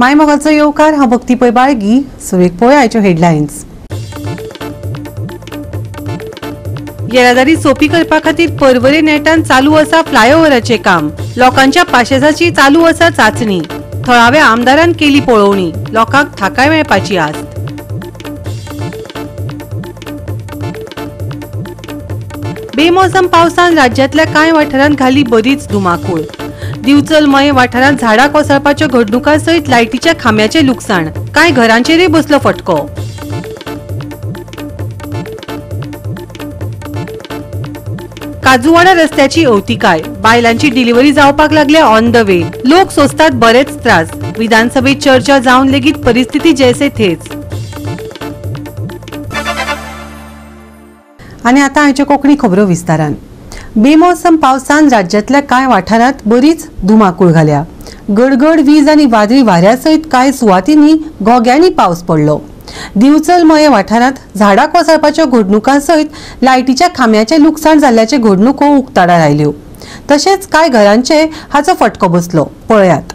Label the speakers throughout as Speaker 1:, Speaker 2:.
Speaker 1: मायमोगाचो येवकार हांव भक्ती पै बाळगी. सुवेक पळोवया आयच्यो हेडलायन्स. येरादारी सोपी करपा खातीर पर्वरे नेटान चालू आसा फ्लायओव्हराचें काम. लोकांच्या पाशेजाची चालू आसा चांचणी. थळाव्या आमदारान केली पळोवणी. लोकांक थाकाय मेळपाची आस्त. बेमोसम पावसान राज्यांतल्या कांय वाठारांत घाली बरीच धुमाकूळ. दिवचल मये वाठारांत झाडां कोसळपाच्या घडणुकां सयत लायटीच्या खांब्याचें लुकसाण. कांय घरांचेरय बसलो फटको. काजूवाडा रस्त्याची अवतिकाय. बायलांची डिलिव्हरी जावपाक लागल्या ऑन द वे. लोक सोंसतात बरेच त्रास. विधानसभेत चर्चा जावन लेगीत परिस्थिती जैसे थेच. आनी आतां आयच्यो कोंकणी खबरो विस्तारान. बेमोसम पावसान राज्यांतल्या कांय वाठारांत बरीच धुमाकूळ घाल्या. गडगड वीज आनी वादळी वाऱ्या सयत कांय सुवातींनी घोग्यांनी पावस पडलो. दिवचल मये वाठारांत झाडां कोसळपाच्या घडणुकां सयत लायटीच्या खांब्याचें लुकसाण जाल्ल्याचे घडणुको उक्ताडार आयल्यो. तशेंच कांय घरांचेर हाचो फटको बसलो. पळयात.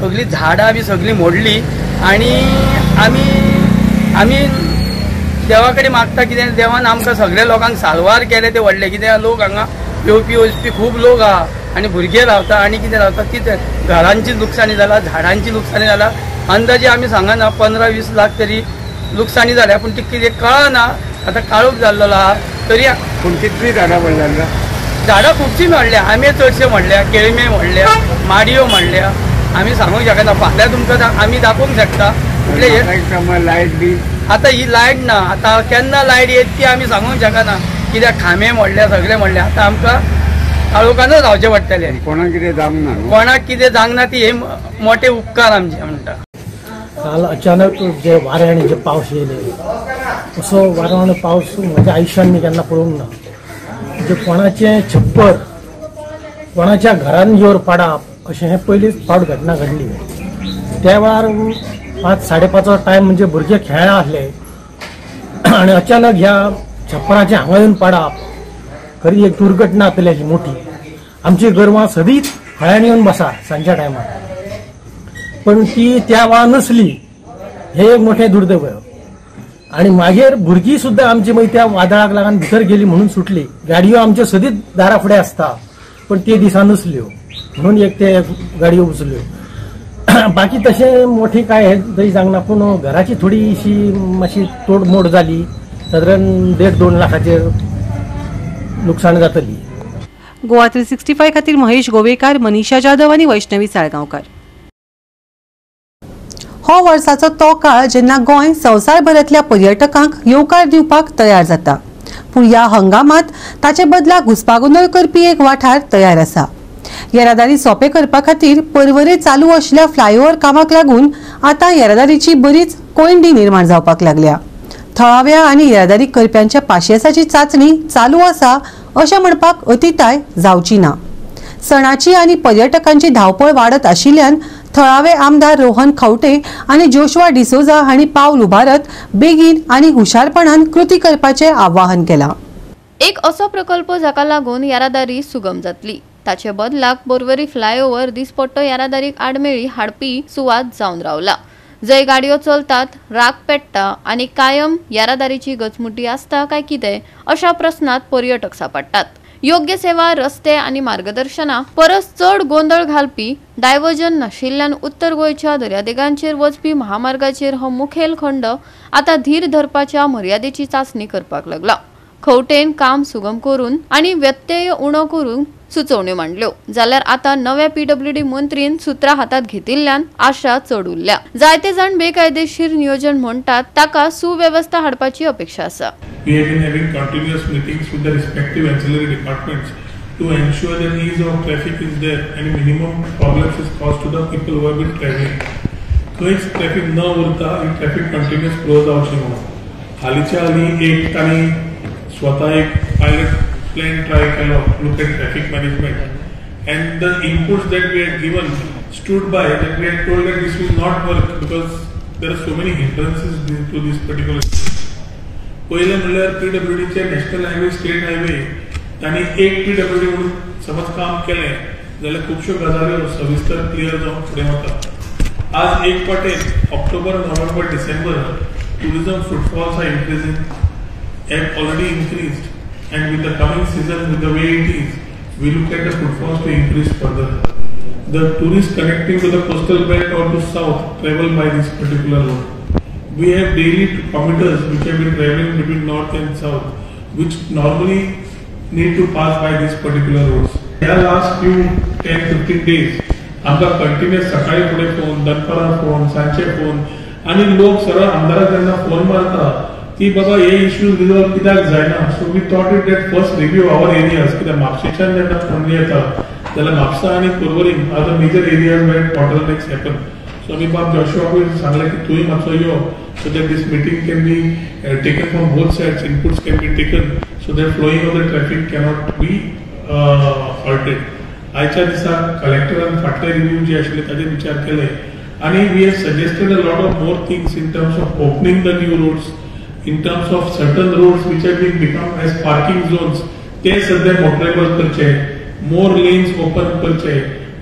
Speaker 2: सगळी झाडां बी सगळी मोडली आणि आमी देवा कडेन मागता कितें देवान आमकां सगळ्या लोकांक साल्वार केले ते व्हडले. कित्याक लोक हांगा येवपी वचपी खूब लोक आहा आनी भुरगे रावता आनी कितें रावता कितें घरांची लुकसाणी जाला, झाडांची लुकसाणी जाला. अंदाजे आमी सांगना 15-20 लाख तरी लुकसाणी जाल्या. पूण ती कितें कळना. आतां काळोख जाल्लो आहा तरी.
Speaker 3: पूण कितली झाडां पडल्या?
Speaker 2: झाडां खुबशीं मोडल्या. आंबे चडशे मोडल्या, केळमे मोडल्या, माडयो मोडल्या. आमी सांगूंक शकना. फाल्यां तुमकां आमी दाखोवंक शकता.
Speaker 3: लायट बी
Speaker 2: आतां ही लायट ना. आतां केन्ना लायट येत ती आमी सांगूंक शकना. कित्याक खांबे मोडल्या, सगळे मोडल्या. आतां आमकां काळोखानच रावचें पडटलें.
Speaker 3: कोणाक कितें जावंक ना.
Speaker 2: कोणाक कितें जावंक ना ती हे मोठे उपकार आमचे म्हणटा.
Speaker 4: काल अचानक जे वारे आनी जे पावस येयले असो वारो आनी पावस म्हज्या आयुश्यान मी केन्ना पळोवंक ना. म्हणजे कोणाचें छप्पर कोणाच्या घरान येवन पडप अशें हे पयलींच फावट घटना घडली. त्या वेळार 5-5:30 टायम म्हणजे भुरगे खेळ्ळा आसले आनी अचानक ह्या छप्पराचे हांगा येवन पडप खरी एक दुर्घटना जातली अशी मोठी. आमची गोरवां सदींच हळ्यान येवन बसा सांजच्या टायमार. पण ती त्या वेळार नसली. हे एक मोठें दुर्दैव. आणि मागीर भुरगीं सुद्दां आमची मागीर त्या वादळाक लागून भितर गेली म्हणून सुटली. गाडयो आमच्यो सदींच दारा फुडें आसता पण ते दिसा नसल्यो म्हणून एक ते गाडयो उचल्यो. बाकी तशें मोठी काय थंय जावंक ना. पूण घराची थोडीशी मातशी तोडमोड जाली. सादारण 1.5-2 लाखाचेर लुकसाण जातली.
Speaker 1: गोवा 365 खातीर महेश गोवेकार, मनीषा जाधव आनी वैष्णवी साळगांवकार. हो वर्साचो तो काळ जेन्ना गोंय संवसारभरांतल्या पर्यटकांक येवकार दिवपाक तयार जाता. पूण ह्या हंगामात ताचे बदलाक घुसपागोंदळ करपी एक वाठार तयार आसा. येरादारी सोंपे करपा खातीर पर्वरे चालू आशिल्ल्या फ्लायओव्हर कामाक लागून आतां येरादारीची बरीच कोयंडी निर्माण जावपाक लागल्या. थळाव्या आनी येरादारी करप्यांच्या पाशयेसाची चांचणी चालू आसा अशें म्हणपाक अतिताय जावची ना. सणाची आनी पर्यटकांची धांवपळ वाडत आशिल्ल्यान थळावे आमदार रोहन खंवटे आनी जोशुआ डिसोजा हांणी पावल उबारत बेगीन आनी हुशारपणान कृती करपाचें आवाहन केलां.
Speaker 5: एक असो प्रकल्प जाका लागून येरादारी सुगम जातली. ताचे बदलाक बोरवरी फ्लायओव्हर दिसपट्टो येरादारीक आडमेळी हाडपी सुवात जावन रावला. जंय गाडयो चलतात, राग पेट्टा आनी कायम येरादारीची गचमुटी आसता काय कितें अशा प्रस्नात पर्यटक सांपडटात. योग्य सेवा, रस्ते आनी मार्गदर्शना परस चड गोंधळ घालपी डायव्हर्जन नाशिल्ल्यान उत्तर गोंयच्या दर्यादेगांचेर वचपी महामार्गाचेर हो मुखेल खंड आतां धीर धरपाच्या मर्यादेची चांचणी करपाक लागला. खंवटेन काम सुगम करून आनी व्यत्यय उणो करून सुचोवण्यो मांडल्यो जाल्यार आता नव्या PWD मंत्रीन सुत्रा हातात घेतिल्ल्यान आशा चड उरल्या। जायते जाण बेकायदेशीर नियोजन म्हणटात ताका सुव्यवस्था हाडपाची अपेक्षा आसा।
Speaker 6: We have been having continuous meetings with the respective ancillary departments to ensure that ease of traffic is there and minimum problems is caused to the people who have been traveling. खंयच traffic न उरता ही traffic continuous flow जावची म्हणून हालींच्या हालीं एक तांणी स्वता एक पायलट प्लॅन ट्राय केलो look at traffic management and the inputs that we had given stood by that we had told that this will not work because there are so many hindrances to this particular. पहिले म्हणल्यार PWDचे national highway state highway तांणी एक PWD म्हणून समज काम केलें जाल्यार खुबश्यो गजाल्यो सविस्तर क्लियर जावन फुडें वतात। आज एक पाटेन October, November, December tourism footfalls are increasing, have already increased, and with the coming season, with the way it is, we look at the footfalls to increase further. The tourists connecting to the coastal belt or to south travel by this particular road. We have daily commuters which have been traveling between north and south, which normally need to pass by these particular roads. In the last few 10-15 days, आमकां continuous सकाळी फुडें phone, दनपारां phone, सांजचे phone आणि लोक सरळ आमदाराक जेन्ना phone मारता की बाबा हे इश्यूज रिजॉल्व कित्याक जायना। So we thought it that first review our areas कित्याक म्हापशेच्यान जेन्ना फोन येता जाल्यार म्हापसा आनी Porvorim are the major areas where bottlenecks happen. So आमी बाब जोशुआकूय सांगलें की तुवें मातसो यो so that this meeting can be taken from both sides, inputs can be taken so that flowing of the traffic cannot be halted. आयच्या दिसाक कलेक्टरान फाटले रिव्यू जे आशिल्ले ताजेर विचार केले आणि we have suggested a lot of more things in terms of opening the new roads, in terms of certain roads which have been become as parking zones, ते सध्या मोटरेबल करचे, more lanes open करचे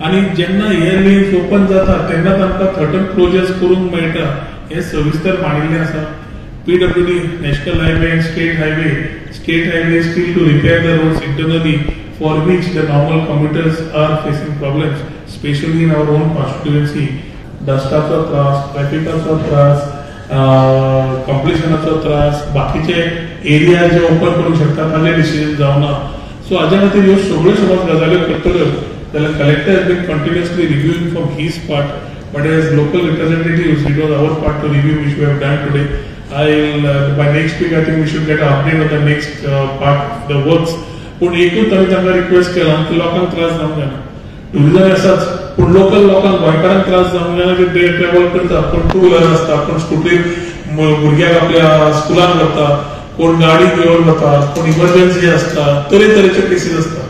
Speaker 6: आणि जेन्ना हे lanes open जाता तेन्ना तांकां certain closures करूंक मेळटा हे सविस्तर मांडिल्लें आसा। PWD National Highway and State Highway still to repair the roads internally for which the normal commuters are facing problems, especially in our own constituency. डस्टाचो त्रास, ट्रॅफिकाचो त्रास, कंप्लिशनाचो त्रास, बाकीचे एरिया जे ओपन करूंक शकता ताजे डिसिजन जावना। सो हाज्या खातीर ह्यो सगळ्यो समज गजाल्यो करतल्यो जाल्यार collector has been continuously reviewing from his part but as local representatives it was our part to review which we have done today. By next week I think we should get update on the next part the works. पूण एकूच आमी तांकां request केला की लोकांक त्रास जावंक जायना। टुरिजम आसाच पूण लोकल लोकांक गोंयकारांक त्रास जावंक जायना की ते ट्रॅव्हल करता कोण टू व्हिलर आसता, कोण स्कुटीर भुरग्याक आपल्या स्कुलान व्हरता, कोण गाडी घेवन वता, कोण इमर्जन्सी आसता, तरेतरेचे केसीस आसता।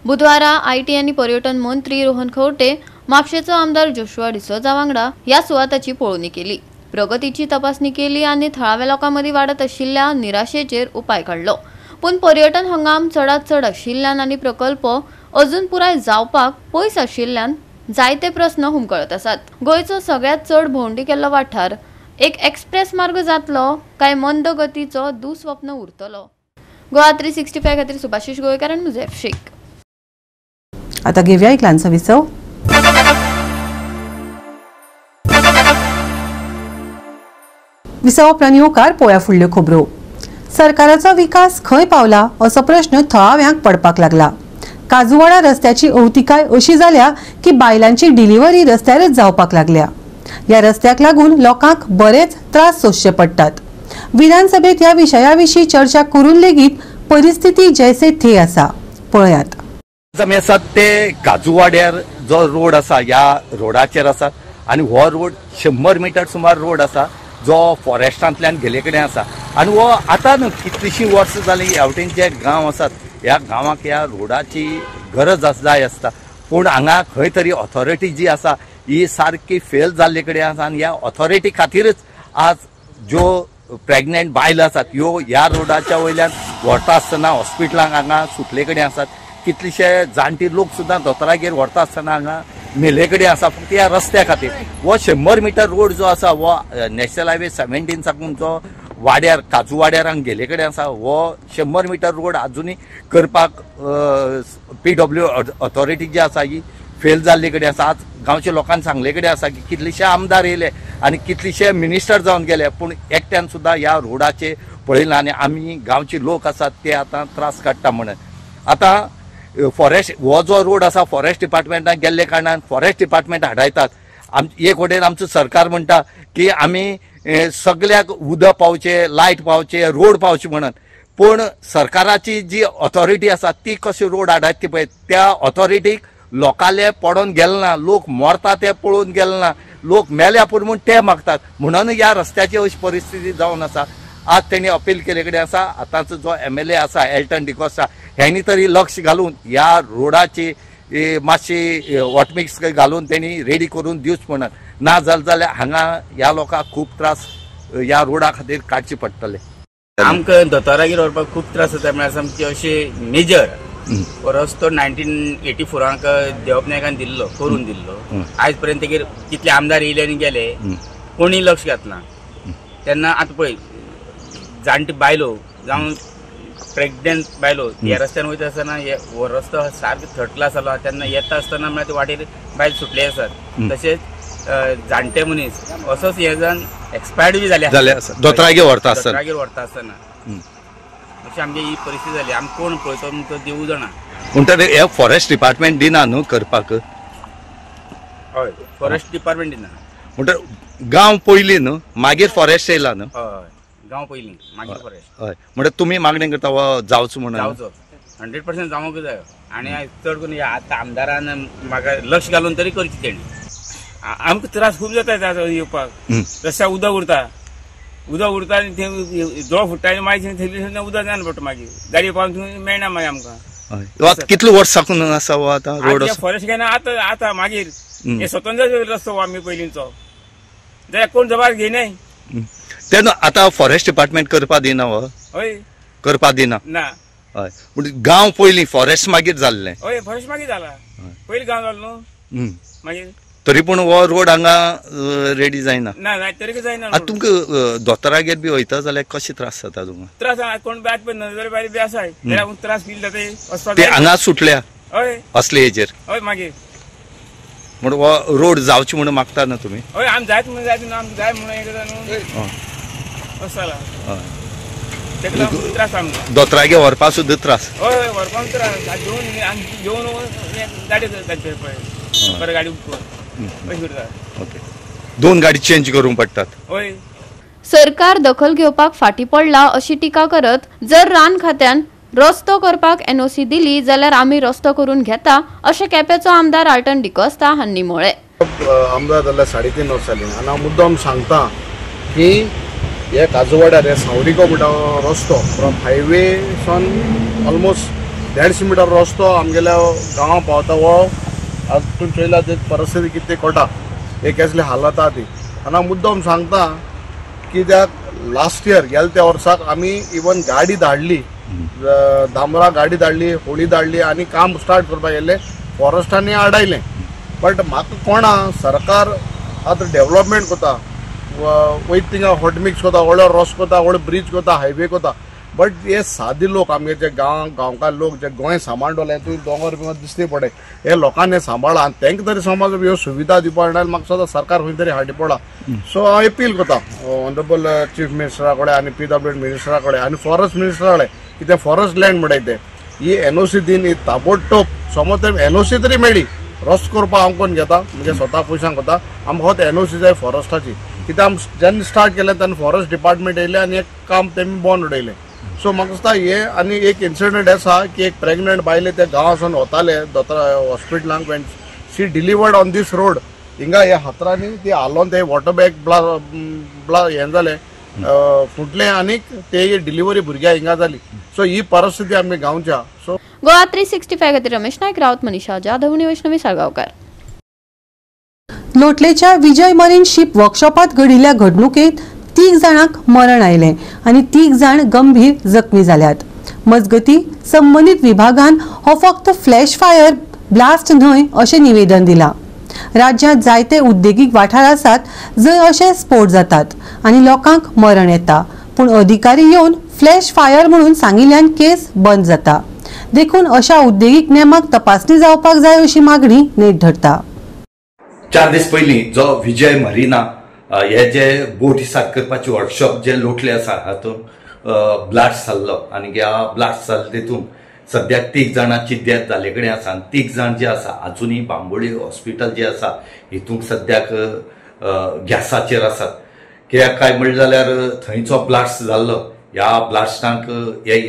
Speaker 5: बुधवारा IT आनी पर्यटन मंत्री रोहन खंवटे म्हापशेचो आमदार जोशुआ डिसोजा वांगडा ह्या सुवाताची पळोवणी केली, प्रगतीची तपासणी केली आनी थळाव्या लोकांमदीं वाडत आशिल्ल्या निराशेचेर उपाय काडलो। पूण पर्यटन हंगाम चडांत चड आशिल्ल्यान आनी प्रकल्प अजून पुराय जावपाक पयस आशिल्ल्यान जायते प्रस्न हुमकळत आसात। गोंयचो सगळ्यात चड भोंवडी केल्लो वाठार एक एक्सप्रेस मार्ग जातलो काय मंद गतीचो दुस्वप्न उरतलो? गोवा 365 खातीर सुभाशीश गोयकार आनी मुझेफ शेख।
Speaker 1: आता घेवया एक ल्हानसो विसव। विसव उपरांत येवकार पळोवया फुडल्यो खबरो। सरकाराचो विकास खंय पावला असो प्रश्न थळाव्यांक पडपाक लागला। काजूवाडा रस्त्याची अवतिकाय अशी जाल्या की बायलांची डिलिव्हरी रस्त्यारच जावपाक लागल्या। या रस्त्याक लागून लोकांक बरेच त्रास सोंसचे पडटात। विधानसभेत या विशयाविशीं चर्चा करून लेगीत परिस्थिती जैसे थे आसा। पळयात।
Speaker 7: आमी आसात ते काजूवाड्यार जो रोड आसा ह्या रोडाचेर आसा आनी हो रोड 100 मीटर सुमार रोड आसा जो फॉरेस्टांतल्यान गेले कडेन आसा आनी हो आतां न्हू कितलीशीं वर्सां जालीं हेवटेन जे गांव आसात ह्या गांवांक ह्या रोडाची गरज जाय आसता पूण हांगा खंय तरी ऑथॉरिटी जी आसा ही सारकी फेल जाल्ले कडेन आसा आनी ह्या ऑथॉरिटी खातीरच आज ज्यो प्रेग्नंट बायलो आसात ह्यो ह्या रोडाच्या वयल्यान व्हरता आसतना हॉस्पिटलांक हांगा सुटले कडेन आसात। कितलेशे जाणटी लोक सुद्दां दोतोरागेर व्हरता आसतना हांगा मेले कडेन आसा फक्त ह्या रस्त्या खातीर। हो 100 मीटर रोड जो आसा हो नॅशनल हायवे 17 साकून जो वाड्यार काजू वाड्यारांक गेले कडेन आसा हो 100 मीटर रोड अजुनूय करपाक PW ऑथॉरिटी जी आसा ही फेल जाल्ले कडेन आसा। आज गांवच्या लोकांनी सांगले कडेन आसा की कितलेशे आमदार येयले आनी कितलेशे मिनिस्टर जावन गेले पूण एकट्यान सुद्दां ह्या रोडाचे पळयना आनी आमी गांवचे लोक आसात ते आतां त्रास काडटा म्हणून। आतां फॉरेस्ट हो जो रोड आसा फॉरेस्ट डिपार्टमेंटान गेल्ले कारणान फॉरेस्ट डिपार्टमेंट हाडायतात. एक वटेन आमचो सरकार म्हणटा की आमी सगळ्याक उदक पावचे, लायट पावचे, रोड पावचे म्हणून, पण सरकाराची जी ऑथॉरिटी आसा ती कशी रोड हाडत ती पळय त्या ऑथॉरिटीक लोकांले पडोन गेले ना, लोक मरता ते पळोवन गेले ना, लोक मेल्या पूण म्हूण ते मागतात. म्हणून ह्या रस्त्याची अशी परिस्थिती जावन आसा. आज तेणी अपील केले कडेन आसा. आतांचो जो MLA आसा एल्टन डिकोस्टा हेंनी तरी लक्ष घालून ह्या रोडाची मातशी वॉटमिक्स घालून तेणी रेडी करून दिवच म्हणून, ना जाल्यार हांगा ह्या लोकांक खूब त्रास ह्या रोडा खातीर काडचे पडटले.
Speaker 8: आमकां दोतोरागेर व्हरपाक खूब त्रास जाता. म्हळ्यार सामकी अशे मेजर रस्तो 1984 देवप नायकान दिल्लो, करून दिल्लो. आयज पर्यंत तेगेर कितले आमदार येयले आनी गेले, कोणी लक्ष घातला. तेन्ना आतां पळय जाणटी बायलो जावं प्रेग्नेंट बायलो ह्या रस्त्यान वयता आसतना हो रस्तो सारको थर्ड क्लास जाला. तेन्ना येता आसतना म्हळ्यार ते वाटेर बायल सुटले आसात. तशेंच जाणटे मनीस असोच हे जावन एक्सपायर्ड बी जाले
Speaker 7: दोतरागेर व्हरता
Speaker 8: आसतना अशी आमची ही परिस्थिती जाली. आमी कोण पळयतो तो देव जाणा.
Speaker 7: म्हणटकीर हे फॉरेस्ट डिपार्टमेंट दिना न्हू करपाक.
Speaker 8: हय फॉरेस्ट डिपार्टमेंट दिना.
Speaker 7: म्हणटकीर गांव पयलीं न्हू मागीर फॉरेस्ट येयला न्हू.
Speaker 8: हय गांव पयलीं मागीर फॉरेस्ट.
Speaker 7: हय म्हणटकीर तुमी मागणी करता हो जावचो म्हणून.
Speaker 8: जावचो 100% जावंक जाय. आनी चड करून आतां आमदारान म्हाका लक्ष घालून तरी करची तेणी. आमकां त्रास खूब जाता येवपाक. रस्त्याक उदक उरता आनी थंय जळ फुट्टा आनी मागीर थंय उदक जायना पडटा. मागीर गाडये पावून थंय मेळना मागीर आमकां.
Speaker 7: कितले वर्स साकून आसा हो आतां रोड?
Speaker 8: फॉरेस्ट घेना आतां मागीर हे स्वतंत्र रस्तो आमी पयलींचो जाल्यार कोण जबाब घेयनाय.
Speaker 7: तेन्ना आतां फॉरेस्ट डिपार्टमेंट करपा दिना हो?
Speaker 8: हय
Speaker 7: करपा दिना.
Speaker 8: ना.
Speaker 7: हय म्हणजे गांव पयलीं फॉरेस्ट मागीर जाल्लें.
Speaker 8: हय फॉरेस्ट मागीर जाला. पयलीं गांव जालो न्हू मागीर.
Speaker 7: तरी पूण हो रोड हांगा रेडी जायना.
Speaker 8: ना तरी जायना.
Speaker 7: आतां तुमकां दोतोरागेर बी वयता जाल्यार कशे त्रास जाता तुमकां?
Speaker 8: त्रास कोण बी आतां नजर बारी बी आसाय जाल्यार त्रास फील जाता.
Speaker 7: ते हांगा सुटल्या
Speaker 8: हय
Speaker 7: असले हेजेर.
Speaker 8: हय मागीर
Speaker 7: म्हणून हो रोड जावची म्हणून मागता न्हू तुमी?
Speaker 8: हय आमी जायत म्हणून जाय न्हू. आमकां जाय म्हणून हें करता न्हू. असो जाला. तेका लागून त्रास आमकां.
Speaker 7: दोतोरागेर व्हरपा सुद्दां त्रास.
Speaker 8: हय व्हरपाक त्रास. घेवन गाडी घालचे पळय बरें गाडी उपकरून अशें करता.
Speaker 7: ओके. 2 गाडी चेंज करूंक पडटात.
Speaker 8: हय.
Speaker 5: सरकार दखल घेवपाक फाटीं पडला अशी टिका करत जर रान खात्यान रस्तो करपाक NOC दिली जाल्यार आमी रस्तो करून घेता अशें केपेंचो आमदार आल्टन डिकोस्टा हांणी म्हळें.
Speaker 9: आमदार जाल्यार 3.5 वर्स जालीं आनी हांव मुद्दम सांगता की हे काजूवाड्यार हे सावरिको म्हणटा रस्तो फ्रॉम हायवे सान ऑलमोस्ट 150 मिटर रस्तो आमगेल्या गांवां पावता. हो आज तूं चोयला ते परिस्थिती कितें कोटा एक कसली हालत आहा ती. आनी हांव मुद्दम सांगता कित्याक लास्ट इयर गेल्या त्या वर्साक आमी इवन गाडी धाडली, दामरा गाडी धाडली, होळी धाडली आनी काम स्टार्ट करपाक गेल्ले. फॉरेस्टांनी आडायलें. बट म्हाका कोणा सरकार आतां डेव्हलपमेंट कोता, वयता थिंगा हॉटमिक्स कोता, व्हडलो रस्तो कोता, व्हडलो ब्रिज कोता, हायवे कोता. बट हे सादे लोक आमगे जे गांवकार लोक जे गोंय सांबाळटले तुवें दोंगर बिंगर दिसते पडे हे लोकांनी सांबाळा आनी तांकां तरी समज ह्यो सुविधा दिवपा जाय म्हाका सदां सरकार खंय तरी हाडटी पडला. सो हांव अपील करता ऑनरेबल चीफ मिनिस्टरा कडेन आनी PWD मिनिस्टरा कडेन आनी फॉरेस्ट मिनिस्टरा कडेन कितें फॉरेस्ट लँड म्हणटाय ही NOC दिन ही ताबडतोब समज तर NOC तरी मेळ्ळी रस्तो करपाक हांव कोण घेता म्हणजे स्वता पयशांक कोता. आमकां होत NOC जाय फॉरेस्टाची कित्याक आमी जेन्ना स्टार्ट केलें तेन्ना फॉरेस्ट डिपार्टमेंट येयलें आनी एक काम तेमी बंद उडयलें. सो म्हाका दिसता हे आनी एक इन्सिडंट आसा की एक प्रेग्नंट बायले ते गांवांसून वताले दोतोर हॉस्पिटलांक when she delivered on this road. हिंगा हे हातरांनी ती हालोवन ते वॉटर बॅग हें जालें फुटलें आनीक ते डिलिव्हरी भुरग्यां हिंगा जाली. सो ही परिस्थिती आमी गांवच्या. सो
Speaker 5: गोवा 365 खातीर रमेश नायक रावत, मनीषा जाधव आनी वैष्णवी साळगांवकार.
Speaker 1: लोटलेच्या विजय मरीन शिप वर्कशॉपात घडिल्ल्या घडणुकेत 3 जाणांक मरण आयले आनी 3 जाण गंभीर जखमी जाल्यात. मजगती संबंधित विभागान हो फक्त फ्लॅश फायर ब्लास्ट न्हय अशें निवेदन दिलां. राज्यांत जायते उद्देगीक वाठार आसात जंय अशे स्फोट जातात आनी लोकांक मरण येता, पूण अधिकारी येवन फ्लॅश फायर म्हणून सांगिल्ल्यान केस बंद जाता. देखून अशा उद्देगीक नेमाक तपासणी जावपाक जाय अशी मागणी नेट धरता.
Speaker 7: 4 दीस पयलीं जो विजय मरीना हे जे बोटी साफ करपाचे वर्कशॉप जे लोटले आसा हातूंत ब्लास्ट जाल्लो आनी ह्या ब्लास्ट जाल्ले तेतून सद्याक 3 जाणांची डेथ जाले कडेन आसा आनी 3 जाण जे आसा अजूनही बांबोळी हॉस्पिटल जे आसा हितूंक सद्याक गॅसाचेर आसात. कित्याक काय म्हणलें जाल्यार थंयचो ब्लास्ट जाल्लो, ह्या ब्लास्टांक हे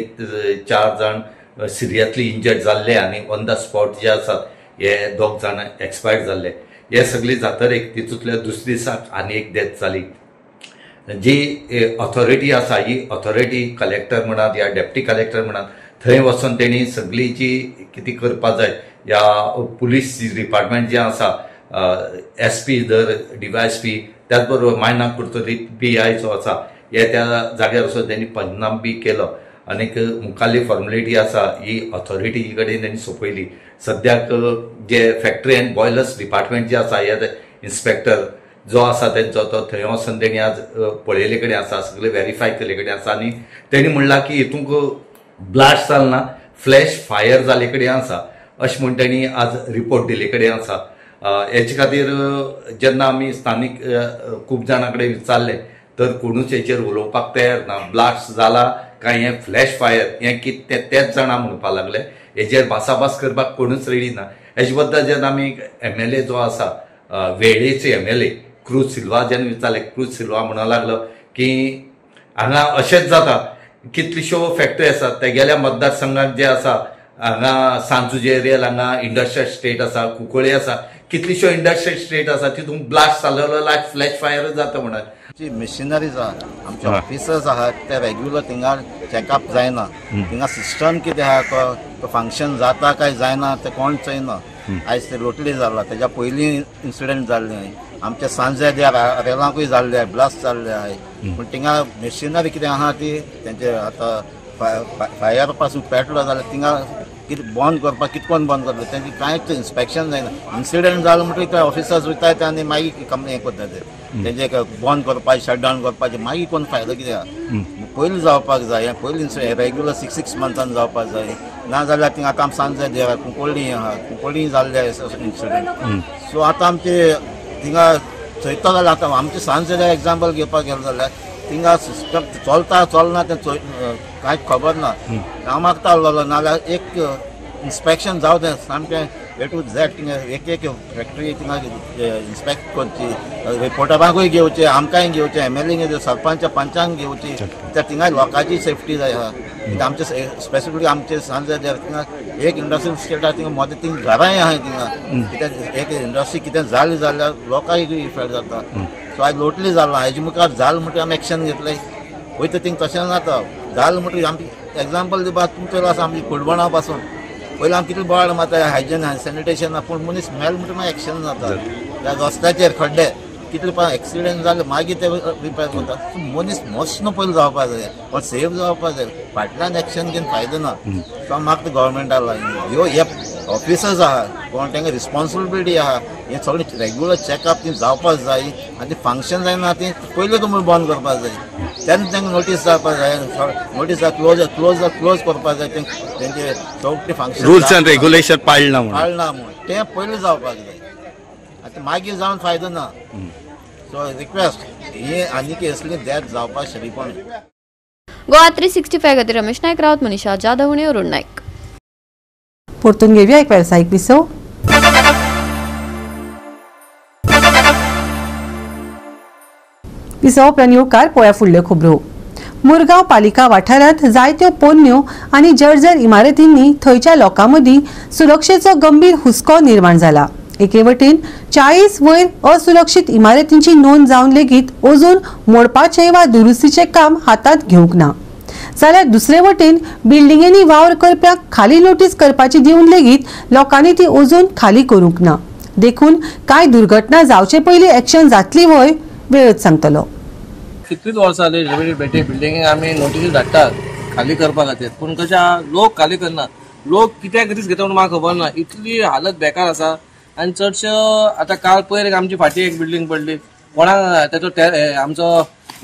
Speaker 7: 4 जाण सिरियसली इंजर्ड जाल्ले आनी ऑन द स्पॉट जे आसात हे 2 जाण एक्सपायर्ड जाल्ले. हे सगळे जातरेक तितूंतल्या दुसऱ्या दिसाक आनी एक डेथ जाली. जी ऑथॉरिटी आसा ही ऑथॉरिटी कलेक्टर म्हणात या डेप्टी कलेक्टर म्हणात थंय वचून तेणी सगळी जी कितें करपा जाय या पुलीस डिपार्टमेंट जे आसा SP दर DYSP त्याच बरोबर मायना कुर्तोरी PI जो आसा हे त्या जाग्यार वचून तेणी पंचनाम बी केलो. आनीक मुखाल्ली फॉर्मेलिटी आसा ही ऑथॉरिटी कडेन तेणी सोपयली. सद्याक जे फॅक्टरी एंड बॉयलर्स डिपार्टमेंट जे आसा हे इन्स्पेक्टर जो आसा तेंचो तो थंय वचून तेणी आज पळयले कडेन आसा, सगळे व्हेरीफाय केले कडेन आसा आनी तेणी म्हणला की हितूंक ब्लास्ट जालना, फ्लॅश फायर जाले कडेन आसा अशें म्हूण तेणी आज रिपोर्ट दिले कडेन आसा. हेचे खातीर जेन्ना आमी स्थानीक खूब जाणां कडेन विचारले तर कोणूच हेचेर उलोवपाक तयार ना. ब्लास्ट जाला काय हे फ्लॅश फायर हे कितें तेच जाणां म्हणपाक लागले. हेचेर भासाभास करपाक कोणूच रेडी ना. हेचे बद्दल जेन्ना आमी MLA जो आसा वेळेचे MLA क्रूज सिल्वा जेन्ना विचारले, क्रूज सिल्वा म्हणूंक लागलो की हांगा अशेंच जाता, कितल्योश्यो फॅक्टरी आसात ते गेल्या मतदारसंघात जे आसा हांगा सांजुजेरियल हांगा इंडस्ट्रियल स्टेट आसा, कुंकळे आसा, कितल्योश्यो इंडस्ट्रियल स्टेट आसा तितूंत ब्लास्ट जाल्लो लायक फ्लॅश फायर जाता म्हणून.
Speaker 10: जी मिशनरीज आहात आमचे ऑफिसर्स आहात ते रेग्युलर थिंगा चॅकअप जायना. थिंगा सिस्टम कितें आहा तो फंक्शन जाता काय जायना ते कोण चयना. आयज ते लोटली जाला, तेज्या पयलीं इन्सिडेंट जाल्ले आमच्या सांजे रेलांकूय जाल्ले ब्लास्ट जाल्ले आहाय. पूण थिंगा मिशनरी कितें आहा ती तेंचे आतां फायर पासून पेटलो जाल्यार थिंगा कितें बंद करपाक कितकोन बंद करता तेंचे कांयच इन्स्पेक्शन जायना. इन्सिडेंट जालो म्हणटकीर ते ऑफिसर्स वयतात आनी मागीर हें करता तेंचे बंद करपाचें शटडावन करपाचें मागीर कोण फायदो कितें आहा. पयलीं जावपाक जाय, पयलीं रेग्युलर 6 मंथान जावपाक जाय. ना जाल्यार थिंगा आतां आमी सांजे देवा कुंकोळ्ळी आहा, कुंकोळ्ळी जाल्ले इन्सिडेंट. सो आतां आमचे थिंगा चयता जाल्यार आतां आमचे सांजे एग्जाम्पल घेवपाक गेलो जाल्यार थिंगा सिस्टम चलता चलना तें कांयच खबर ना. हांव मागता उरलो नाल्यार एक इन्स्पेक्शन जावं तें सामकें A to Z थिंगा एक फॅक्टरी थिंगा इन्स्पेक्ट करची, रिपोर्टरांकूय घेवचे, आमकांय घेवचे, MLA सरपंच पंचांक घेवची. त्या थिंगा लोकांची सेफ्टी जाय आहा. आमचे स्पेसिफिकली आमचे सांजे थिंगा एक इंडस्ट्रियल स्टेट आहा थिंगा मोदें थिंगा घरांय आहाय थिंगा. कितें एक इंडस्ट्री कितें जाली जाल्यार लोकांय इफेक्ट जाता. सो आयज लोटली जालां, हेजे मुखार जाल म्हणटकीर आमी एक्शन घेतलें. वयता थिंगा तशें जाता. जाल म्हणटकीर आमी एग्जाम्पल दिवपाक तुमचो आसा आमची कुडबणा पासून पयलीं आमी कितलें बोवाळ मारता हायजीन सॅनिटेशन पूण मनीस स्मेल म्हणटा मागीर एक्शन जाता. त्या रस्त्याचेर खड्डे कितले पण एक्सिडेंट जाले मागीर ते रिपेर करता. मनीस मसनो पयलीं जावपाक जाय पण सेफ जावपाक जाय. फाटल्यान एक्शन घेवन फायदो ना. सो म्हाका गव्हर्मेंटाक ह्यो हे ऑफिसर्स आहा कोण तांकां रिस्पॉन्सिबिलिटी आहा हें सगळें रेग्युलर चॅकअप ती जावपाक जाय आनी ती फंक्शन जायना ती पयलीं तुमी बंद करपाक जाय. तेन्ना तांकां नोटीस जावपाक जाय, नोटीस क्लोज करपाक जाय. तेंचे सगळे फंक्शन
Speaker 7: रुल्स एंड रेग्युलेशन पाळना
Speaker 10: म्हणून तें पयलीं जावपाक जाय. आतां मागीर जावन फायदो ना. सो रिक्वेस्ट ही आनी असली डेथ जावपाक शरीपण.
Speaker 5: गोवा 365 खातीर रमेश नायक रावत, मनीषा जाधव आनी अरुण नायक.
Speaker 1: परतून घेवया एक वेवसायीक विसव. विसव उपरांत पळया फुडल्यो खबरो. मुरगांव पालिका वाठारांत जायत्यो पोरण्यो आनी जर्जर इमारतींनी थंयच्या लोकां मदीं सुरक्षेचो गंभीर हुस्को निर्माण जाला. एके वटेन 40 वयर असुरक्षीत इमारतींची नोंद जावन लेगीत अजून मोडपाचे वा दुरुस्तीचे काम हातांत घेवंक ना. जाल्यार दुसरे वटेन बिल्डिंगेनी वावर करप्यांक खाली नोटीस करपाची दिवन लेगीत लोकांनी ती अजून खाली करूंक ना. देखून कांय दुर्घटना जावचे पयलीं एक्शन जातली वय वेळच सांगतलो.
Speaker 11: कितलीच वर्सां जाली बेटे बिल्डिंगेक आमी नोटीस धाडटात खाली करपा खातीर पूण कशें लोक खाली करना. लोक कित्याक रिस्क घेता म्हणून म्हाका खबर ना. इतली हालत बेकार आसा आनी चडश्यो आतां काल पयर आमची फाटी एक बिल्डींग पडली कोणाक तेचो आमचो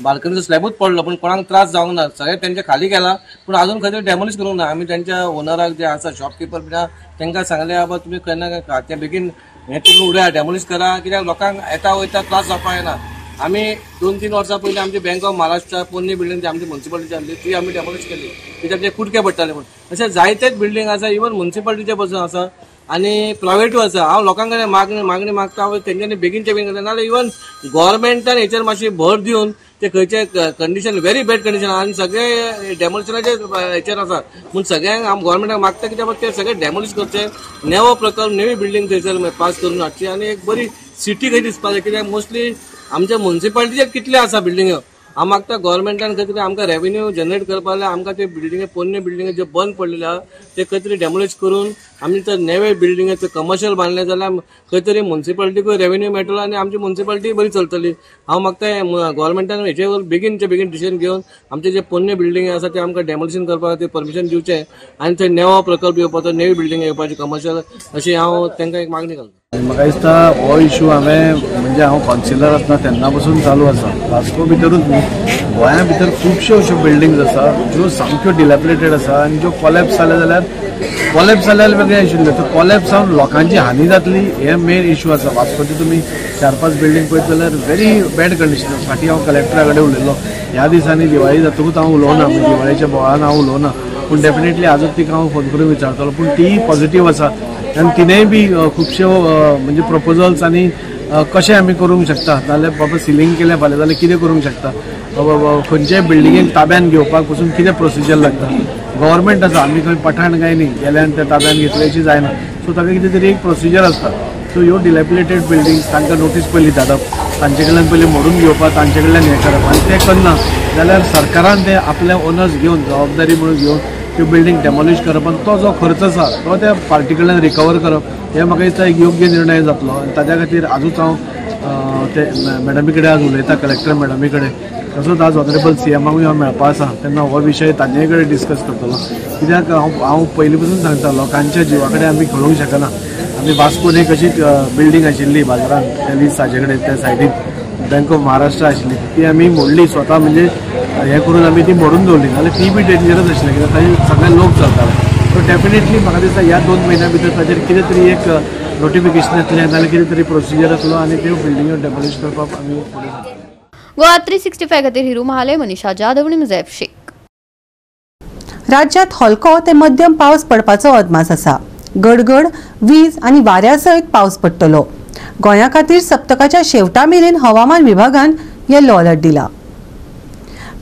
Speaker 11: बाल्कनीचो स्लॅबूच पडलो पूण कोणाक त्रास जावंक ना. सगळें तेंचे खाली केला पूण अजून खंय डॅमोलिश करूंक ना. आमी तेंच्या ओनराक जे आसा शॉपकीपर बी तांकां सांगलें बाबा तुमी केन्ना तें बेगीन हें करून उडया डॅमोलिश करा कित्याक लोकांक येता वयता त्रास जावपाक येना. आम्ही 2-3 वर्सां पयलीं आमची बँक ऑफ महाराष्ट्र पोन्नी बिल्डींग आमची म्युन्सिपालिटी जाल्ली ती आमी डेमोलिश केली, कित्याक ते कुडके पडटाले म्हणून. अशे जायतेच बिल्डींग आसा, इवन म्युन्सिपालिटीचे पसून आसा आनी प्रायवेटूय आसा. हांव लोकां कडेन मागणी मागता तेंच्यांनी बेगीनचे बेगीन करता, नाल्यार इवन गव्हर्मेंटान हेचेर मातशी भर दिवन ते खंयचे कंडिशन व्हेरी बॅड कंडिशन आनी सगळे डेमोलिशनाचे हेचेर आसा म्हूण सगळ्यांक हांव गव्हर्मेंटाक मागता, कित्याक ते सगळे डेमोलिश करचे, नेवो प्रकल्प नवी बिल्डींग थंयसर पास करून हाडची आनी एक बरी सिटी खंय दिसपाक जाय. कित्याक मोस्टली आमच्या म्युन्सिपालिटीचे कितले आसा बिल्डिंग्यो, हांव मागता गव्हर्मेंटान खंय तरी आमकां रेव्हेन्यू जनरेट करपा जाल्यार आमकां ते बिल्डिंगे पोन्ने बिल्डिंगे जे बंद पडलेले आहा ते खंय तरी डेमोलिश करून आमी तर नवे बिल्डिंगे कमर्शियल बांदले जाल्यार खंय तरी म्युन्सिपालिटीकूय रेव्हेन्यू मेळटलो आनी आमची म्युन्सिपालिटी बरी चलतली. हांव मागता गव्हर्मेंटान हेचेर बेगीनचे बेगीन डिसिजन घेवन आमचे जे पोन्ने बिल्डिंगे आसा ते आमकां डेमोलिशन करपाक ते परमिशन दिवचे आनी थंय नेवो प्रकल्प येवपाचो, नवी बिल्डिंग येवपाची कमर्शियल, अशी हांव तांकां एक मागणी घालता.
Speaker 12: म्हाका दिसता हो इशू हांवें म्हणजे हांव कावन्सिलर आसतना तेन्ना पासून चालू आसा. वास्को भितरूच न्ही, गोंया भितर खुबश्यो अश्यो बिल्डींग्स आसा ज्यो सामक्यो डिलॅपिडेटेड आसा आनी ज्यो कॉलॅप्स जाले जाल्यार वेगळे इशू तर कॉलॅप्स जावन लोकांची हानी जातली हे मेन इशू आसा. वास्कोची तुमी 4-5 बिल्डींग पळयत जाल्यार व्हेरी बॅड कंडिशन. फाटीं हांव कलेक्टरा कडेन उलयलो, ह्या दिसांनी दिवाळी जातकूच हांव उलोवना, दिवाळीच्या बोवाळान हांव उलोवना, पूण डेफिनेटली आजूच तिका हांव फोन करून विचारतलो. पूण ती पॉझिटीव आसा आनी तिणेंय बी खुबश्यो म्हणजे प्रपोजल्स आनी कशें आमी करूंक शकता, नाजाल्यार बाबा सिलींग केलें फाल्यां जाल्यार कितें करूंक शकता, बाबा खंयच्याय बिल्डिंगेक ताब्यान घेवपाक पसून कितें प्रोसिजर लागता. गव्हर्मेंट आसा, आमी खंय पठाण काय न्ही गेल्यान ते ताब्यान घेतले अशी जायना. सो ताका कितें तरी एक प्रोसिजर आसता. सो ह्यो डिलॅपिडेटेड बिल्डिंग्स तांकां नोटीस पयली धाडप, तांचे कडल्यान पयलीं मोडून घेवपाक तांचे कडल्यान हें करप आनी तें करना जाल्यार सरकारान ते आपले ओनर्स घेवन जबाबदारी म्हणून घेवन त्यो बिल्डींग डेमोलिश करप आनी तो जो खर्च आसा तो त्या पार्टी कडल्यान रिकवर करप हे म्हाका दिसता एक योग्य निर्णय जातलो. आनी ताज्या खातीर आजूच हांव ते मॅडमी कडेन आज उलयता, कलेक्टर मॅडमी कडेन. तसोच आज ऑनरेबल सीएमाकूय हांव मेळपा आसा तेन्ना हो विशय तांचे कडेन डिस्कस करतलो. कित्याक हांव पयलीं पसून सांगता लोकांच्या जिवा कडेन आमी खेळूंक शकना. आमी वास्कोन एक अशी बिल्डींग आशिल्ली बाजारांत त्या लिसाचे कडेन त्या सायडीन बँक ऑफ महाराष्ट्र आशिल्ली, ती आमी मोडली स्वता, म्हणजे हे करून आमी ती मोडून दवरली, नाल्यार ती बी डेंजरस आशिल्ली कित्याक ताजे सगळे लोक चलताले. सो डेफिनेटली म्हाका दिसता ह्या 2 म्हयन्या भितर ताजेर कितें तरी एक नोटिफिकेशन येतलें नाल्यार कितें तरी प्रोसिजर येतलो आनी त्यो बिल्डिंग्यो डेमोलिश करपाक आमी फुडें.
Speaker 5: गोवा 365 खातीर हिरू महाले, मनीषा जाधव आणि मुझैब शेख.
Speaker 1: राज्यात हलको ते मध्यम पावस पडपाचो अदमास आसा. गडगड, वीज आणि वाऱ्या सयत पावस पडटलो. गोंया खातीर सप्तकाच्या शेवटा मेरेन हवामान विभागान येलो अलर्ट दिला.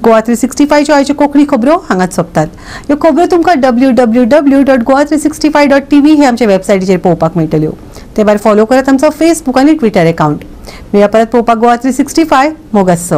Speaker 1: गोवा 365 च्यो आयच्यो कोंकणी खबरो हांगाच सोंपतात. ह्यो खबरो तुमकां www.goa365.tv हे आमच्या वेबसायटीचेर पळोवपाक मेळटल्यो. ते भायर फॉलो करात आमचो फेसबूक आनी ट्विटर अकाउंट. मेळया परत पळोवपाक गोवा 365 मोगास.